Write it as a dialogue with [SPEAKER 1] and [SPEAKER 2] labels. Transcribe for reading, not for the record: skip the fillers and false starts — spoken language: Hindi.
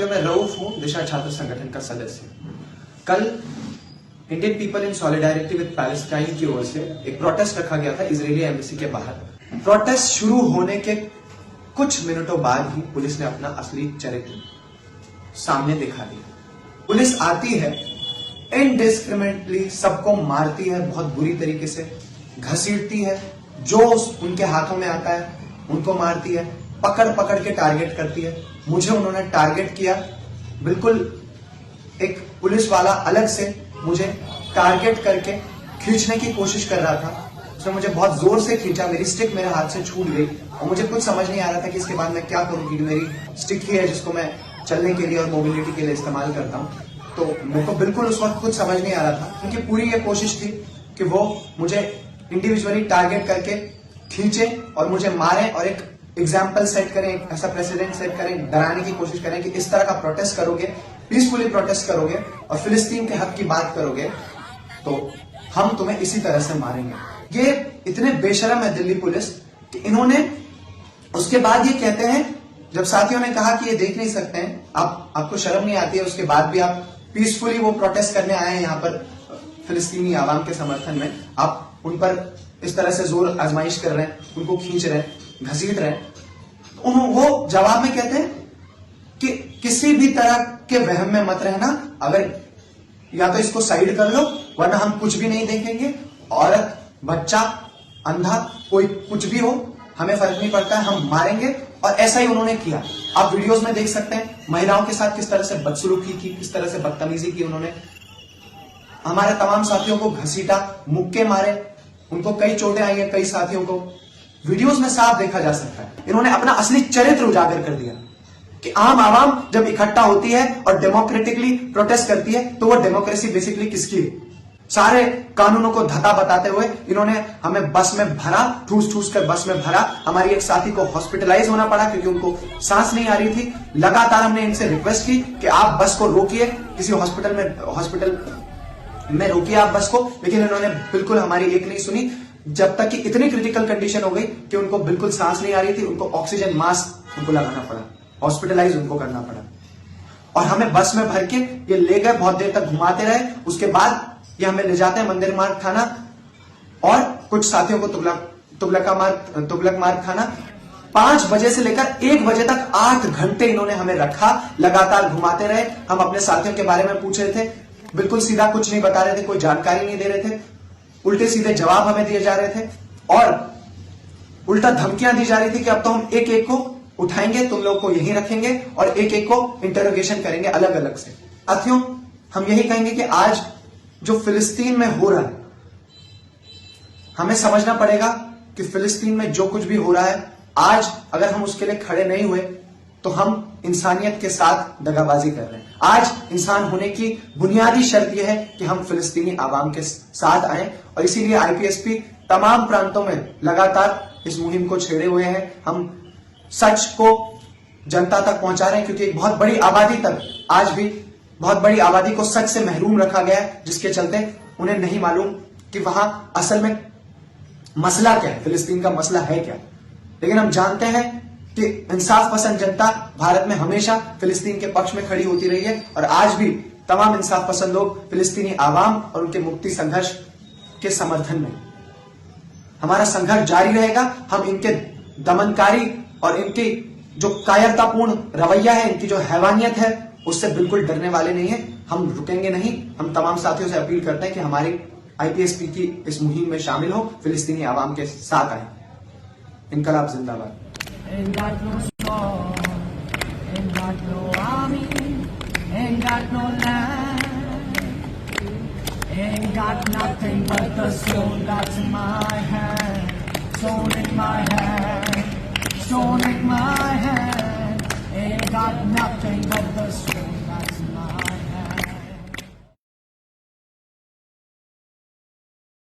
[SPEAKER 1] साथियों, मैं रऊफ हूं, दिशा छात्र संगठन का सदस्य। कल Indian people in solidarity with Palestine की ओर से एक प्रोटेस्ट रखा गया था इजरायली एम्बेसी के बाहर। प्रोटेस्ट शुरू होने के कुछ मिनटों बाद ही पुलिस ने अपना असली चरित्र सामने दिखा दिया। पुलिस आती है, इनडिस्क्रिमिनेटली सबको मारती है, बहुत बुरी तरीके से घसीटती है, जो उनके हाथों में आता है उनको मारती है, पकड़ पकड़ के टारगेट करती है। मुझे उन्होंने टारगेट किया, बिल्कुल एक पुलिस वाला अलग से मुझे टारगेट करके खींचने की कोशिश कर रहा था। उसने मुझे बहुत जोर से खींचा, मेरी स्टिक मेरे हाथ से छूट गई और मुझे कुछ समझ नहीं आ रहा था कि इसके बाद मैं क्या करूं, क्योंकि मेरी स्टिक ही है जिसको मैं चलने के लिए और मोबिलिटी के लिए इस्तेमाल करता हूं। तो मेरे को बिल्कुल उस वक्त कुछ समझ नहीं आ रहा था, क्योंकि पूरी ये कोशिश थी कि वो मुझे इंडिविजुअली टारगेट करके खींचे और मुझे मारे और एक एग्जाम्पल सेट करें, एक ऐसा प्रेसिडेंट सेट करें, डराने की कोशिश करें कि इस तरह का प्रोटेस्ट करोगे, पीसफुली प्रोटेस्ट करोगे और फिलिस्तीन के हक की बात करोगे तो हम तुम्हें इसी तरह से मारेंगे। ये इतने बेशरम है दिल्ली पुलिस कि इन्होंने उसके बाद ये कहते हैं, जब साथियों ने कहा कि ये देख नहीं सकते हैं, आपको शर्म नहीं आती है, उसके बाद भी आप पीसफुली वो प्रोटेस्ट करने आए हैं यहाँ पर फिलिस्तीनी आवाम के समर्थन में, आप उन पर इस तरह से जोर आजमाइश कर रहे हैं, उनको खींच रहे हैं, घसीट रहे हैं। तो वो जवाब में कहते हैं कि किसी भी तरह के वहम में मत रहना, अगर या तो इसको साइड कर लो वरना हम कुछ भी नहीं देखेंगे, औरत, बच्चा, अंधा, कोई कुछ भी हो, हमें फर्क नहीं पड़ता है, हम मारेंगे। और ऐसा ही उन्होंने किया। आप वीडियोस में देख सकते हैं महिलाओं के साथ किस तरह से बदसलूकी की, किस तरह से बदतमीजी की उन्होंने। हमारे तमाम साथियों को घसीटा, मुक्के मारे, उनको कई चोटें आई हैं, कई साथियों को वीडियोस में साफ देखा जा सकता है। इन्होंने अपना असली चरित्र उजागर कर दिया कि आम आवाम जब इकट्ठा होती है और डेमोक्रेटिकली प्रोटेस्ट करती है तो वो डेमोक्रेसी बेसिकली किसकी है। सारे कानूनों को धता बताते हुए इन्होंने हमें बस में भरा, ठूस ठूस कर बस में भरा। हमारी एक साथी को हॉस्पिटलाइज होना पड़ा क्योंकि उनको सांस नहीं आ रही थी। लगातार हमने इनसे रिक्वेस्ट की कि आप बस को रोकिए, किसी हॉस्पिटल में रोकिए आप बस को, लेकिन इन्होंने बिल्कुल हमारी एक नहीं सुनी, जब तक कि इतनी क्रिटिकल कंडीशन हो गई कि उनको बिल्कुल सांस नहीं आ रही थी, उनको ऑक्सीजन मास्क उनको लगाना पड़ा, हॉस्पिटलाइज उनको करना पड़ा। और हमें बस में भर के ये ले गए, बहुत देर तक घुमाते रहे। उसके बाद ये हमें ले जाते हैं मंदिर मार्ग थाना और कुछ साथियों को तुगलक मार्ग थाना। 5 बजे से लेकर 1 बजे तक 8 घंटे इन्होंने हमें रखा, लगातार घुमाते रहे। हम अपने साथियों के बारे में पूछ रहे थे, बिल्कुल सीधा कुछ नहीं बता रहे थे, कोई जानकारी नहीं दे रहे थे, उल्टे सीधे जवाब हमें दिए जा रहे थे और उल्टा धमकियां दी जा रही थी कि अब तो हम एक एक को उठाएंगे, तुम लोग को यहीं रखेंगे और एक एक को इंटरोगेशन करेंगे अलग अलग से। साथियों, हम यही कहेंगे कि आज जो फिलिस्तीन में हो रहा है, हमें समझना पड़ेगा कि फिलिस्तीन में जो कुछ भी हो रहा है, आज अगर हम उसके लिए खड़े नहीं हुए तो हम इंसानियत के साथ दगाबाजी कर रहे हैं। आज इंसान होने की बुनियादी शर्त यह है कि हम फिलिस्तीनी आवाम के साथ आए और इसीलिए आईपीएसपी तमाम प्रांतों में लगातार इस मुहिम को छेड़े हुए हैं। हम सच को जनता तक पहुंचा रहे हैं, क्योंकि एक बहुत बड़ी आबादी तक आज भी बहुत बड़ी आबादी को सच से महरूम रखा गया है, जिसके चलते उन्हें नहीं मालूम कि वहां असल में मसला क्या है, फिलिस्तीन का मसला है क्या। लेकिन हम जानते हैं कि इंसाफ पसंद जनता भारत में हमेशा फिलिस्तीन के पक्ष में खड़ी होती रही है और आज भी तमाम इंसाफ पसंद लोग फिलिस्तीनी आवाम और उनके मुक्ति संघर्ष के समर्थन में। हमारा संघर्ष जारी रहेगा। हम इनके दमनकारी और इनकी जो कायरतापूर्ण रवैया है, इनकी जो हैवानियत है, उससे बिल्कुल डरने वाले नहीं है। हम रुकेंगे नहीं। हम तमाम साथियों से अपील करते हैं कि हमारी आईपीएसपी की इस मुहिम में शामिल हो, फिलिस्तीनी आवाम के साथ आए। इनकलाब जिंदाबाद।
[SPEAKER 2] Ain't got no sword, ain't got no army, ain't got no land, ain't got nothing but the stone that's in my hand, stone in my hand, stone in my hand, ain't got